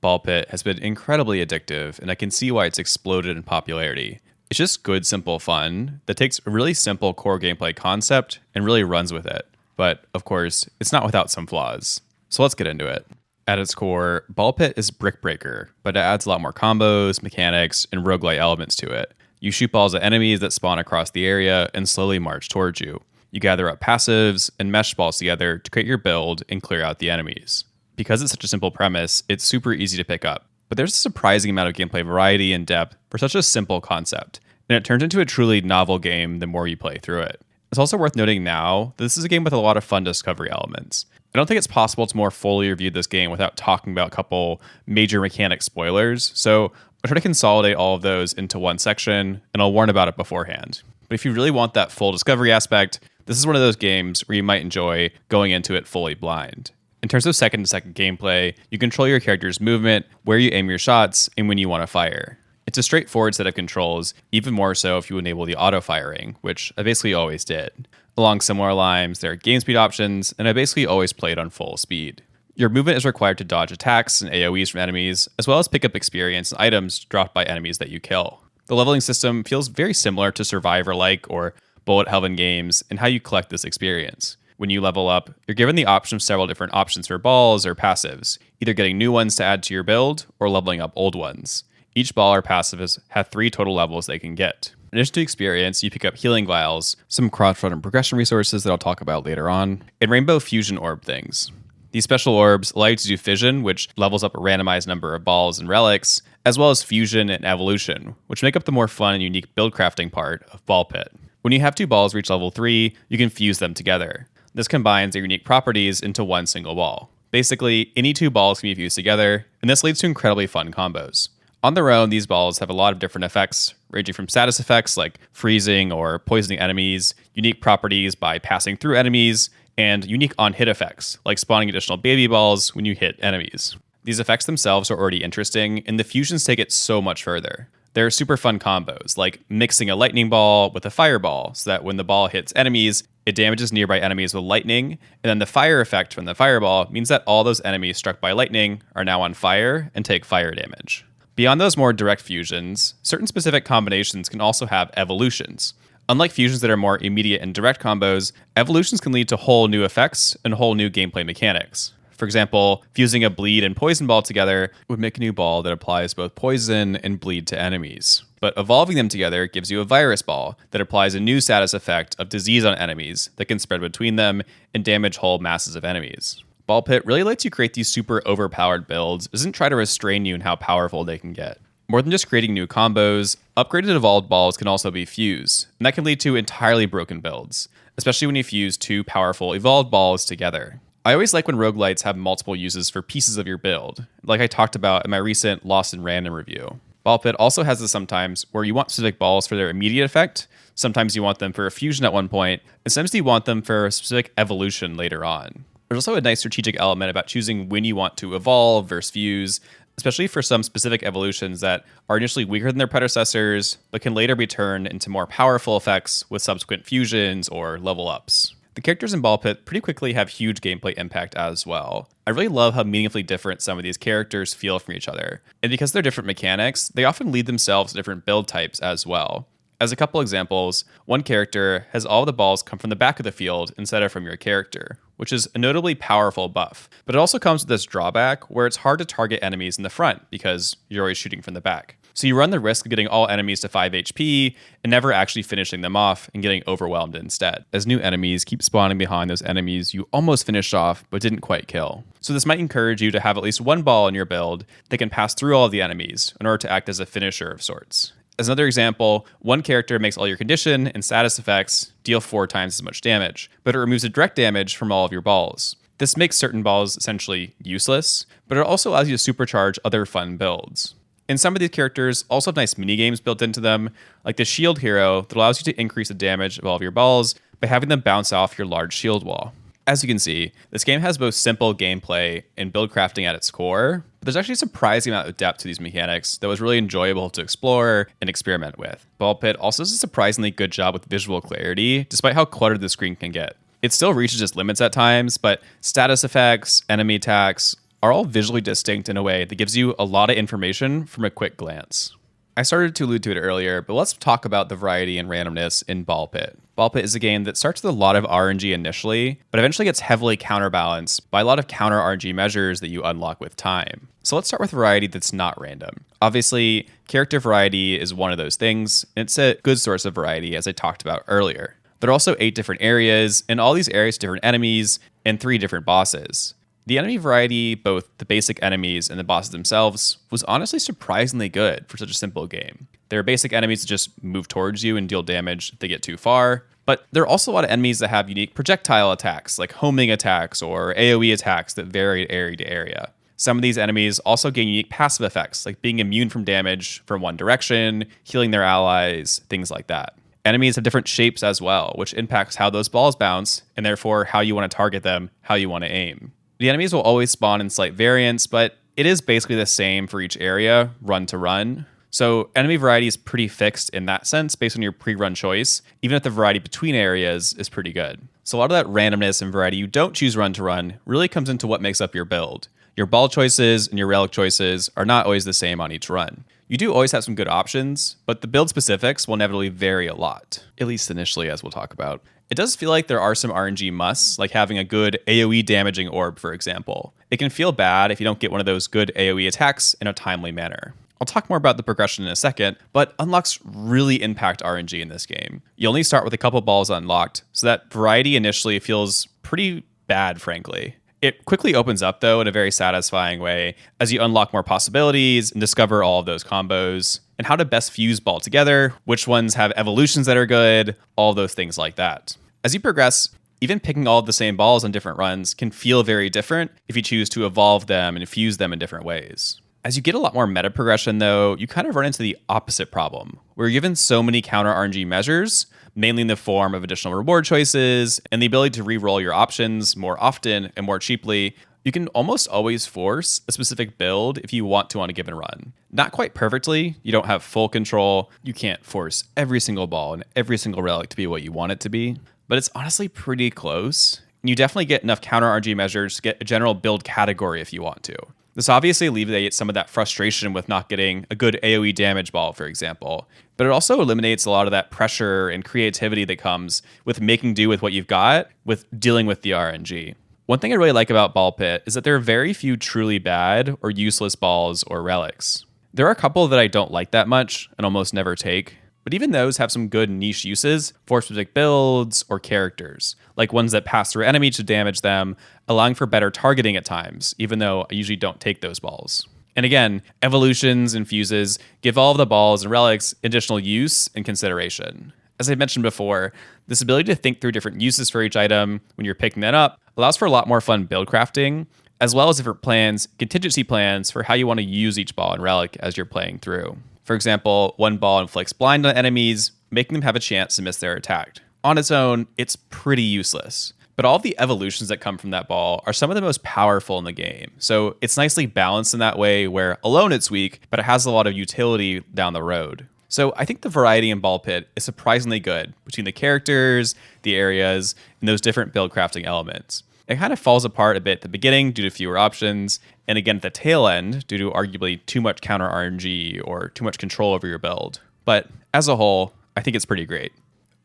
Ball Pit has been incredibly addictive, and I can see why it's exploded in popularity. It's just good, simple fun that takes a really simple core gameplay concept and really runs with it. But, of course, it's not without some flaws. So let's get into it. At its core, Ball Pit is Brick Breaker, but it adds a lot more combos, mechanics, and roguelite elements to it. You shoot balls at enemies that spawn across the area and slowly march towards you. You gather up passives and mesh balls together to create your build and clear out the enemies. Because it's such a simple premise, it's super easy to pick up. But there's a surprising amount of gameplay variety and depth for such a simple concept, and it turns into a truly novel game the more you play through it. It's also worth noting now that this is a game with a lot of fun discovery elements. I don't think it's possible to more fully review this game without talking about a couple major mechanic spoilers, so I'll try to consolidate all of those into one section, and I'll warn about it beforehand. But if you really want that full discovery aspect, this is one of those games where you might enjoy going into it fully blind. In terms of second-to-second gameplay, you control your character's movement, where you aim your shots, and when you want to fire. It's a straightforward set of controls, even more so if you enable the auto-firing, which I basically always did. Along similar lines, there are game speed options, and I basically always played on full speed. Your movement is required to dodge attacks and AoEs from enemies, as well as pick up experience and items dropped by enemies that you kill. The leveling system feels very similar to Survivor-like or bullet hell in games and how you collect this experience. When you level up, you're given the option of several different options for balls or passives, either getting new ones to add to your build or leveling up old ones. Each ball or passive have 3 total levels they can get. In addition to experience, you pick up healing vials, some cross-run and progression resources that I'll talk about later on, and rainbow fusion orb things. These special orbs allow you to do fission, which levels up a randomized number of balls and relics, as well as fusion and evolution, which make up the more fun and unique build crafting part of Ball Pit. When you have 2 balls reach level 3, you can fuse them together. This combines their unique properties into one single ball. Basically, any 2 balls can be fused together, and this leads to incredibly fun combos. On their own, these balls have a lot of different effects, ranging from status effects like freezing or poisoning enemies, unique properties by passing through enemies, and unique on-hit effects, like spawning additional baby balls when you hit enemies. These effects themselves are already interesting, and the fusions take it so much further. There are super fun combos, like mixing a lightning ball with a fireball, so that when the ball hits enemies, it damages nearby enemies with lightning, and then the fire effect from the fireball means that all those enemies struck by lightning are now on fire and take fire damage. Beyond those more direct fusions, certain specific combinations can also have evolutions. Unlike fusions that are more immediate and direct combos, evolutions can lead to whole new effects and whole new gameplay mechanics. For example, fusing a bleed and poison ball together would make a new ball that applies both poison and bleed to enemies. But evolving them together gives you a virus ball that applies a new status effect of disease on enemies that can spread between them and damage whole masses of enemies. Ball Pit really lets you create these super overpowered builds, doesn't try to restrain you in how powerful they can get. More than just creating new combos, upgraded evolved balls can also be fused, and that can lead to entirely broken builds, especially when you fuse 2 powerful evolved balls together. I always like when roguelites have multiple uses for pieces of your build, like I talked about in my recent Lost in Random review. Ball Pit also has this sometimes where you want specific balls for their immediate effect, sometimes you want them for a fusion at one point, and sometimes you want them for a specific evolution later on. There's also a nice strategic element about choosing when you want to evolve versus fuse, especially for some specific evolutions that are initially weaker than their predecessors, but can later be turned into more powerful effects with subsequent fusions or level ups. The characters in Ball Pit pretty quickly have huge gameplay impact as well. I really love how meaningfully different some of these characters feel from each other, and because they're different mechanics, they often lead themselves to different build types as well. As a couple examples, one character has all the balls come from the back of the field instead of from your character, which is a notably powerful buff. But it also comes with this drawback where it's hard to target enemies in the front because you're always shooting from the back. So you run the risk of getting all enemies to 5 HP and never actually finishing them off and getting overwhelmed instead, as new enemies keep spawning behind those enemies you almost finished off but didn't quite kill. So this might encourage you to have at least one ball in your build that can pass through all of the enemies in order to act as a finisher of sorts. As another example, one character makes all your condition and status effects deal 4 times as much damage, but it removes the direct damage from all of your balls. This makes certain balls essentially useless, but it also allows you to supercharge other fun builds. And some of these characters also have nice minigames built into them, like the shield hero that allows you to increase the damage of all of your balls by having them bounce off your large shield wall. As you can see, this game has both simple gameplay and build crafting at its core, but there's actually a surprising amount of depth to these mechanics that was really enjoyable to explore and experiment with. Ball Pit also does a surprisingly good job with visual clarity, despite how cluttered the screen can get. It still reaches its limits at times, but status effects, enemy attacks, are all visually distinct in a way that gives you a lot of information from a quick glance. I started to allude to it earlier, but let's talk about the variety and randomness in Ball Pit. Ball Pit is a game that starts with a lot of RNG initially, but eventually gets heavily counterbalanced by a lot of counter RNG measures that you unlock with time. So let's start with variety that's not random. Obviously, character variety is one of those things, and it's a good source of variety, as I talked about earlier. There are also 8 different areas, and all these areas have different enemies and 3 different bosses. The enemy variety, both the basic enemies and the bosses themselves, was honestly surprisingly good for such a simple game. There are basic enemies that just move towards you and deal damage if they get too far, but there are also a lot of enemies that have unique projectile attacks, like homing attacks or AoE attacks that vary area to area. Some of these enemies also gain unique passive effects, like being immune from damage from one direction, healing their allies, things like that. Enemies have different shapes as well, which impacts how those balls bounce, and therefore how you want to target them, how you want to aim. The enemies will always spawn in slight variants, but it is basically the same for each area, run to run. So enemy variety is pretty fixed in that sense based on your pre-run choice, even if the variety between areas is pretty good. So a lot of that randomness and variety you don't choose run to run really comes into what makes up your build. Your ball choices and your relic choices are not always the same on each run. You do always have some good options, but the build specifics will inevitably vary a lot, at least initially, as we'll talk about. It does feel like there are some RNG musts, like having a good AoE damaging orb, for example. It can feel bad if you don't get one of those good AoE attacks in a timely manner. I'll talk more about the progression in a second, but unlocks really impact RNG in this game. You only start with a couple balls unlocked, so that variety initially feels pretty bad, frankly. It quickly opens up, though, in a very satisfying way as you unlock more possibilities and discover all of those combos and how to best fuse ball together, which ones have evolutions that are good, all those things like that. As you progress, even picking all of the same balls on different runs can feel very different if you choose to evolve them and fuse them in different ways. As you get a lot more meta progression, though, you kind of run into the opposite problem, where you're given so many counter RNG measures, mainly in the form of additional reward choices and the ability to re-roll your options more often and more cheaply. You can almost always force a specific build if you want to on a given run. Not quite perfectly, you don't have full control, you can't force every single ball and every single relic to be what you want it to be, but it's honestly pretty close. You definitely get enough counter RNG measures to get a general build category if you want to. This obviously alleviates some of that frustration with not getting a good AoE damage ball, for example, but it also eliminates a lot of that pressure and creativity that comes with making do with what you've got, with dealing with the RNG. One thing I really like about Ball Pit is that there are very few truly bad or useless balls or relics. There are a couple that I don't like that much and almost never take, but even those have some good niche uses for specific builds or characters, like ones that pass through enemies to damage them, allowing for better targeting at times, even though I usually don't take those balls. And again, evolutions and fuses give all of the balls and relics additional use and consideration. As I mentioned before, this ability to think through different uses for each item when you're picking that up allows for a lot more fun build crafting, as well as different plans, contingency plans for how you want to use each ball and relic as you're playing through. For example, one ball inflicts blind on enemies, making them have a chance to miss their attack. On its own, it's pretty useless. But all of the evolutions that come from that ball are some of the most powerful in the game. So it's nicely balanced in that way where alone it's weak, but it has a lot of utility down the road. So I think the variety in Ball Pit is surprisingly good between the characters, the areas, and those different build crafting elements. It kind of falls apart a bit at the beginning due to fewer options, and again at the tail end due to arguably too much counter RNG or too much control over your build. But as a whole, I think it's pretty great.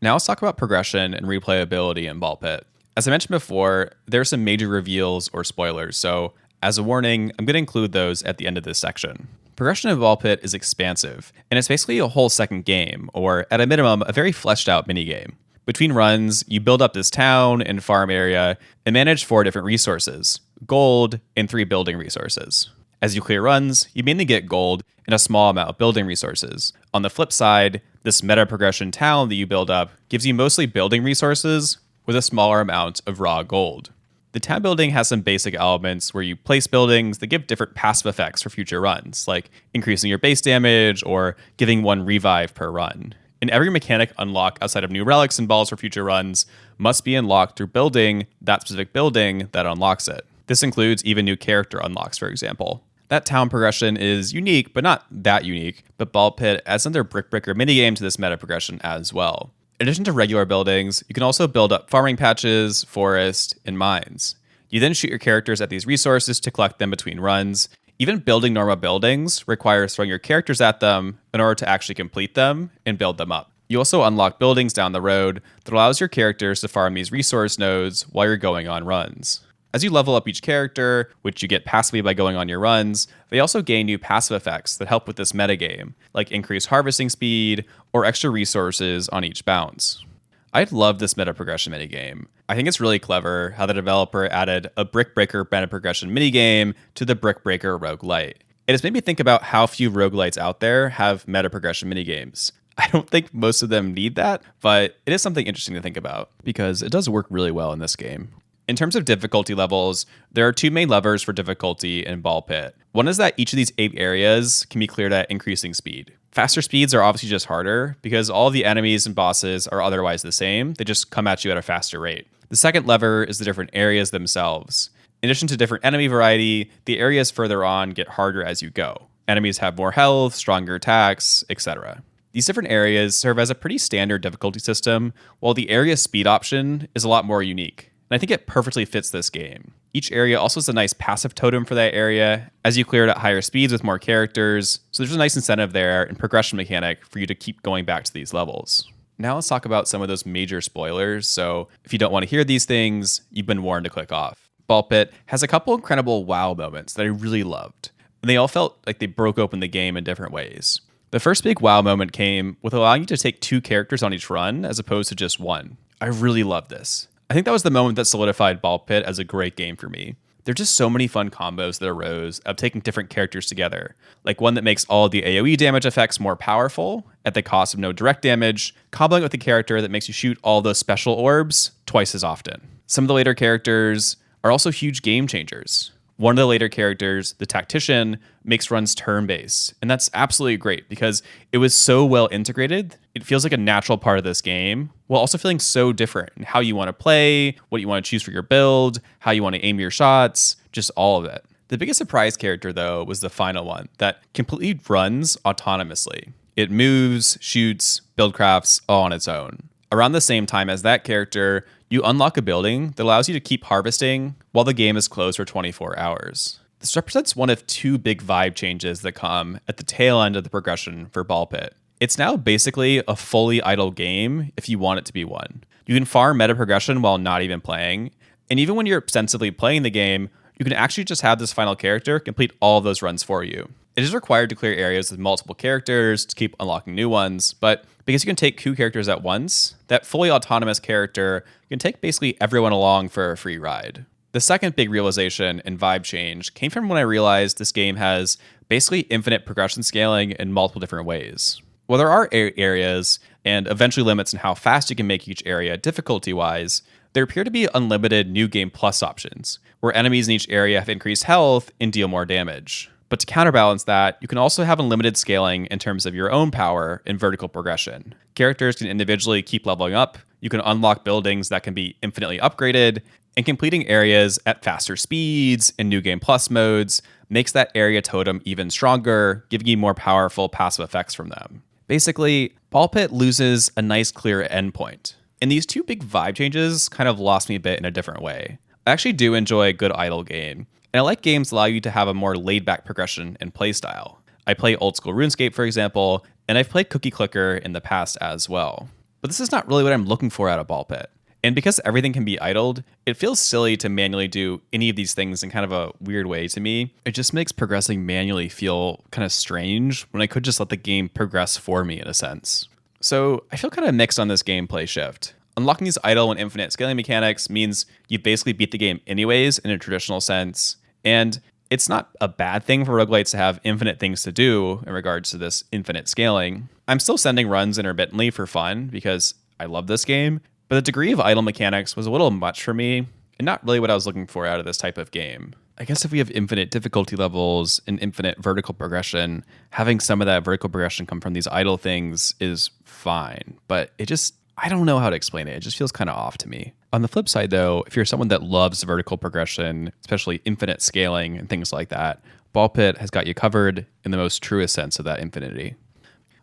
Now let's talk about progression and replayability in Ball Pit. As I mentioned before, there are some major reveals or spoilers, so as a warning, I'm going to include those at the end of this section. Progression in Ball Pit is expansive, and it's basically a whole second game, or at a minimum, a very fleshed out minigame. Between runs, you build up this town and farm area and manage 4 different resources, gold and 3 building resources. As you clear runs, you mainly get gold and a small amount of building resources. On the flip side, this meta progression town that you build up gives you mostly building resources with a smaller amount of raw gold. The town building has some basic elements where you place buildings that give different passive effects for future runs, like increasing your base damage or giving 1 revive per run. And every mechanic unlock outside of new relics and balls for future runs must be unlocked through building that specific building that unlocks it. This includes even new character unlocks, for example. That town progression is unique, but not that unique, but Ball Pit adds another brick breaker minigame to this meta progression as well. In addition to regular buildings, you can also build up farming patches, forest, and mines. You then shoot your characters at these resources to collect them between runs. Even building normal buildings requires throwing your characters at them in order to actually complete them and build them up. You also unlock buildings down the road that allows your characters to farm these resource nodes while you're going on runs. As you level up each character, which you get passively by going on your runs, they also gain new passive effects that help with this metagame, like increased harvesting speed or extra resources on each bounce. I love this meta progression minigame. I think it's really clever how the developer added a Brick Breaker meta progression minigame to the Brick Breaker Roguelite. It has made me think about how few roguelites out there have meta progression minigames. I don't think most of them need that, but it is something interesting to think about because it does work really well in this game. In terms of difficulty levels, there are two main levers for difficulty in Ball Pit. One is that each of these 8 areas can be cleared at increasing speed. Faster speeds are obviously just harder because all the enemies and bosses are otherwise the same. They just come at you at a faster rate. The second lever is the different areas themselves. In addition to different enemy variety, the areas further on get harder as you go. Enemies have more health, stronger attacks, etc. These different areas serve as a pretty standard difficulty system, while the area speed option is a lot more unique. And I think it perfectly fits this game. Each area also has a nice passive totem for that area as you clear it at higher speeds with more characters, so there's a nice incentive there and progression mechanic for you to keep going back to these levels. Now let's talk about some of those major spoilers, so if you don't want to hear these things, you've been warned to click off. Ball Pit has a couple incredible wow moments that I really loved, and they all felt like they broke open the game in different ways. The first big wow moment came with allowing you to take 2 characters on each run as opposed to just one. I really loved this. I think that was the moment that solidified Ball Pit as a great game for me. There are just so many fun combos that arose of taking different characters together, like one that makes all the AoE damage effects more powerful at the cost of no direct damage, comboing with a character that makes you shoot all those special orbs twice as often. Some of the later characters are also huge game changers. One of the later characters, the Tactician, makes runs turn-based, and that's absolutely great because it was so well integrated. It feels like a natural part of this game, while also feeling so different in how you want to play, what you want to choose for your build, how you want to aim your shots, just all of it. The biggest surprise character, though, was the final one that completely runs autonomously. It moves, shoots, buildcrafts all on its own. Around the same time as that character, you unlock a building that allows you to keep harvesting while the game is closed for 24 hours. This represents one of 2 big vibe changes that come at the tail end of the progression for Ball Pit. It's now basically a fully idle game if you want it to be one. You can farm meta progression while not even playing, and even when you're ostensibly playing the game, you can actually just have this final character complete all of those runs for you. It is required to clear areas with multiple characters to keep unlocking new ones, but because you can take 2 characters at once, that fully autonomous character can take basically everyone along for a free ride. The second big realization and vibe change came from when I realized this game has basically infinite progression scaling in multiple different ways. While there are areas and eventually limits in how fast you can make each area difficulty-wise, there appear to be unlimited New Game Plus options, where enemies in each area have increased health and deal more damage. But to counterbalance that, you can also have unlimited scaling in terms of your own power and vertical progression. Characters can individually keep leveling up, you can unlock buildings that can be infinitely upgraded, and completing areas at faster speeds and New Game Plus modes makes that area totem even stronger, giving you more powerful passive effects from them. Basically, Ball Pit loses a nice clear endpoint. And these 2 big vibe changes kind of lost me a bit in a different way. I actually do enjoy a good idle game, and I like games that allow you to have a more laid-back progression and playstyle. I play old school RuneScape, for example, and I've played Cookie Clicker in the past as well. But this is not really what I'm looking for out of Ball Pit. And because everything can be idled, it feels silly to manually do any of these things in kind of a weird way to me. It just makes progressing manually feel kind of strange when I could just let the game progress for me in a sense. So I feel kind of mixed on this gameplay shift. Unlocking these idle and infinite scaling mechanics means you basically beat the game anyways in a traditional sense. And it's not a bad thing for roguelites to have infinite things to do in regards to this infinite scaling. I'm still sending runs intermittently for fun because I love this game, but the degree of idle mechanics was a little much for me and not really what I was looking for out of this type of game. I guess if we have infinite difficulty levels and infinite vertical progression, having some of that vertical progression come from these idle things is fine, but I don't know how to explain it. It just feels kind of off to me. On the flip side, though, if you're someone that loves vertical progression, especially infinite scaling and things like that, Ball Pit has got you covered in the most truest sense of that infinity.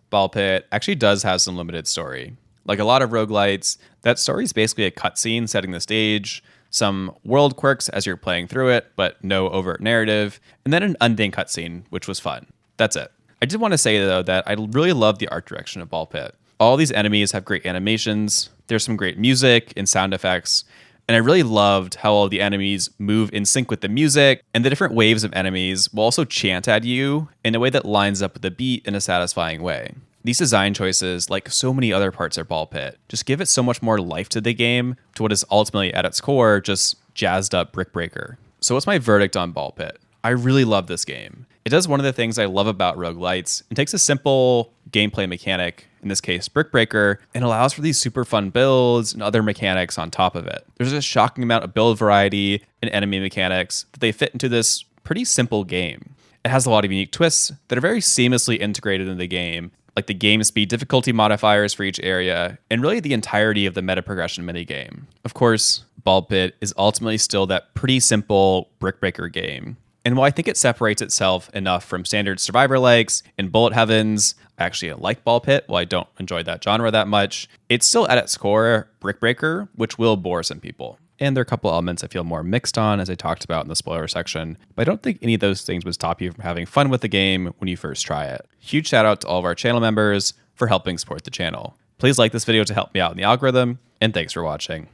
Ball Pit actually does have some limited story. Like a lot of roguelites, that story is basically a cutscene setting the stage, some world quirks as you're playing through it, but no overt narrative, and then an ending cutscene, which was fun. That's it. I did want to say, though, that I really love the art direction of Ball Pit. All these enemies have great animations, there's some great music and sound effects, and I really loved how all the enemies move in sync with the music, and the different waves of enemies will also chant at you in a way that lines up with the beat in a satisfying way. These design choices, like so many other parts of Ball Pit, just give it so much more life to the game, to what is ultimately at its core just jazzed up Brick Breaker. So what's my verdict on Ball Pit? I really love this game. It does one of the things I love about roguelites and takes a simple gameplay mechanic, in this case Brick Breaker, and allows for these super fun builds and other mechanics on top of it. There's a shocking amount of build variety and enemy mechanics that they fit into this pretty simple game. It has a lot of unique twists that are very seamlessly integrated in the game, like the game speed difficulty modifiers for each area, and really the entirety of the meta progression minigame. Of course, Ball Pit is ultimately still that pretty simple Brick Breaker game. And while I think it separates itself enough from standard survivor likes and bullet heavens, I actually like Ball Pit, while I don't enjoy that genre that much, it's still at its core Brick Breaker, which will bore some people. And there are a couple elements I feel more mixed on, as I talked about in the spoiler section, but I don't think any of those things would stop you from having fun with the game when you first try it. Huge shout out to all of our channel members for helping support the channel. Please like this video to help me out in the algorithm, and thanks for watching.